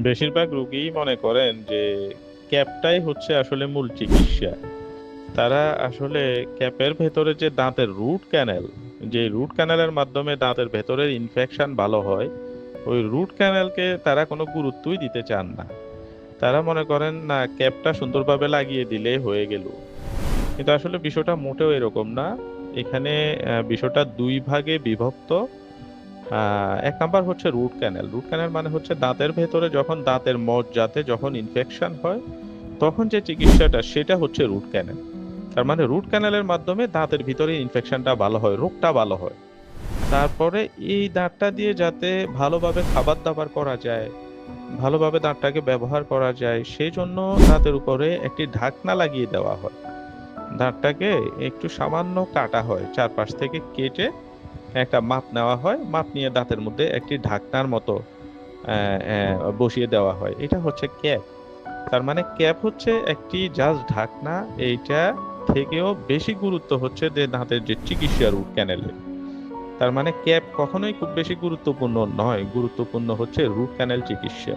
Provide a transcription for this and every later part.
বেশিরভাগ রোগীই মনে করেন যে ক্যাপটাই হচ্ছে আসলে মূল চিকিৎসা। তারা আসলে ক্যাপের ভেতরে যে দাঁতের রুট ক্যানেল, যে রুট ক্যানেলের মাধ্যমে দাঁতের ভেতরের ইনফেকশন ভালো হয়, ওই রুট ক্যানেলকে তারা কোনো গুরুত্বই দিতে চান না। তারা মনে করেন না, ক্যাপটা সুন্দরভাবে লাগিয়ে দিলে হয়ে গেল। কিন্তু আসলে বিষয়টা মোটেও এরকম না। এখানে বিষয়টা দুই ভাগে বিভক্ত। এক নাম্বার হচ্ছে রুট ক্যানেল। রুট ক্যানেল মানে হচ্ছে দাঁতের ভেতরে যখন দাঁতের মজ্জাতে যখন ইনফেকশন হয়, তখন যে চিকিৎসাটা সেটা হচ্ছে রুট ক্যানেল। তার মানে রুট ক্যানেলের মাধ্যমে দাঁতের ভিতরে ইনফেকশনটা ভালো হয়, রোগটা ভালো হয়। তারপরে এই দাঁতটা দিয়ে যাতে ভালোভাবে খাবার দাবার করা যায়, ভালোভাবে দাঁতটাকে ব্যবহার করা যায়, সেই জন্য দাঁতের উপরে একটি ঢাকনা লাগিয়ে দেওয়া হয়। দাঁতটাকে একটু সামান্য কাটা হয়, চারপাশ থেকে কেটে একটা মাপ নেওয়া হয়, মাপ নিয়ে দাঁতের মধ্যে একটি ঢাকনার মতো বসিয়ে দেওয়া হয়। এটা হচ্ছে ক্যাপ। তার মানে ক্যাপ হচ্ছে একটি জাস্ট ঢাকনা। এইটা থেকেও বেশি গুরুত্ব হচ্ছে যে দাঁতের যে চিকিৎসা রুট ক্যানেলে। তার মানে ক্যাপ কখনোই খুব বেশি গুরুত্বপূর্ণ নয়, গুরুত্বপূর্ণ হচ্ছে রুট ক্যানেল চিকিৎসা।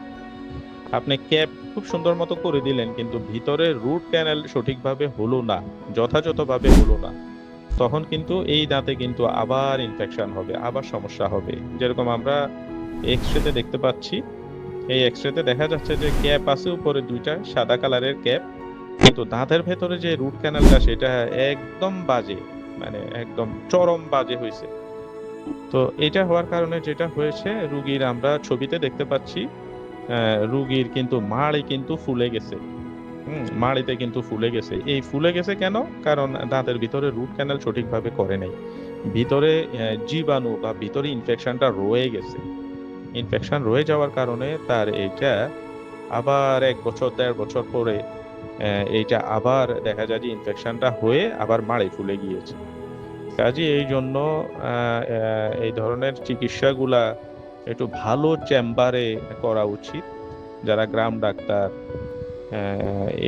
আপনি ক্যাপ খুব সুন্দর মতো করে দিলেন, কিন্তু ভিতরে রুট ক্যানেল সঠিকভাবে হলো না, যথাযথভাবে হলো না, তখন কিন্তু এই দাঁতে কিন্তু আবার ইনফেকশন হবে, আবার সমস্যা হবে। যেরকম আমরা এক্স রেতে দেখতে পাচ্ছি, এই এক্স রেতে দেখা যাচ্ছে যে ক্যাপ আছে উপরে, দুইটা সাদা কালারের ক্যাপ, কিন্তু দাঁতের ভেতরে যে রুট ক্যানেলটা সেটা একদম বাজে, মানে একদম চরম বাজে হয়েছে। তো এটা হওয়ার কারণে যেটা হয়েছে, রুগীর আমরা ছবিতে দেখতে পাচ্ছি, রুগীর কিন্তু মাড়ি কিন্তু ফুলে গেছে। মাড়িতে কিন্তু ফুলে গেছে। এই ফুলে গেছে কেন? কারণ দাঁতের ভিতরে রুট ক্যানেল সঠিকভাবে করে নাই। ভিতরে জীবাণু বা ভিতরে ইনফেকশনটা রয়ে গেছে। ইনফেকশন রয়ে যাওয়ার কারণে তার এইটা আবার ১ বছর ১.৫ বছর পরে এইটা আবার দেখা যায় যে ইনফেকশনটা হয়ে আবার মাড়ি ফুলে গিয়েছে। কাজেই এই জন্য এই ধরনের চিকিৎসাগুলা একটু ভালো চেম্বারে করা উচিত। যারা গ্রাম ডাক্তার,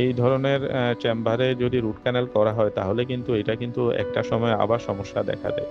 এই ধরনের চেম্বারে যদি রুট ক্যানেল করা হয়, তাহলে কিন্তু এটা কিন্তু একটা সময় আবার সমস্যা দেখা দেয়।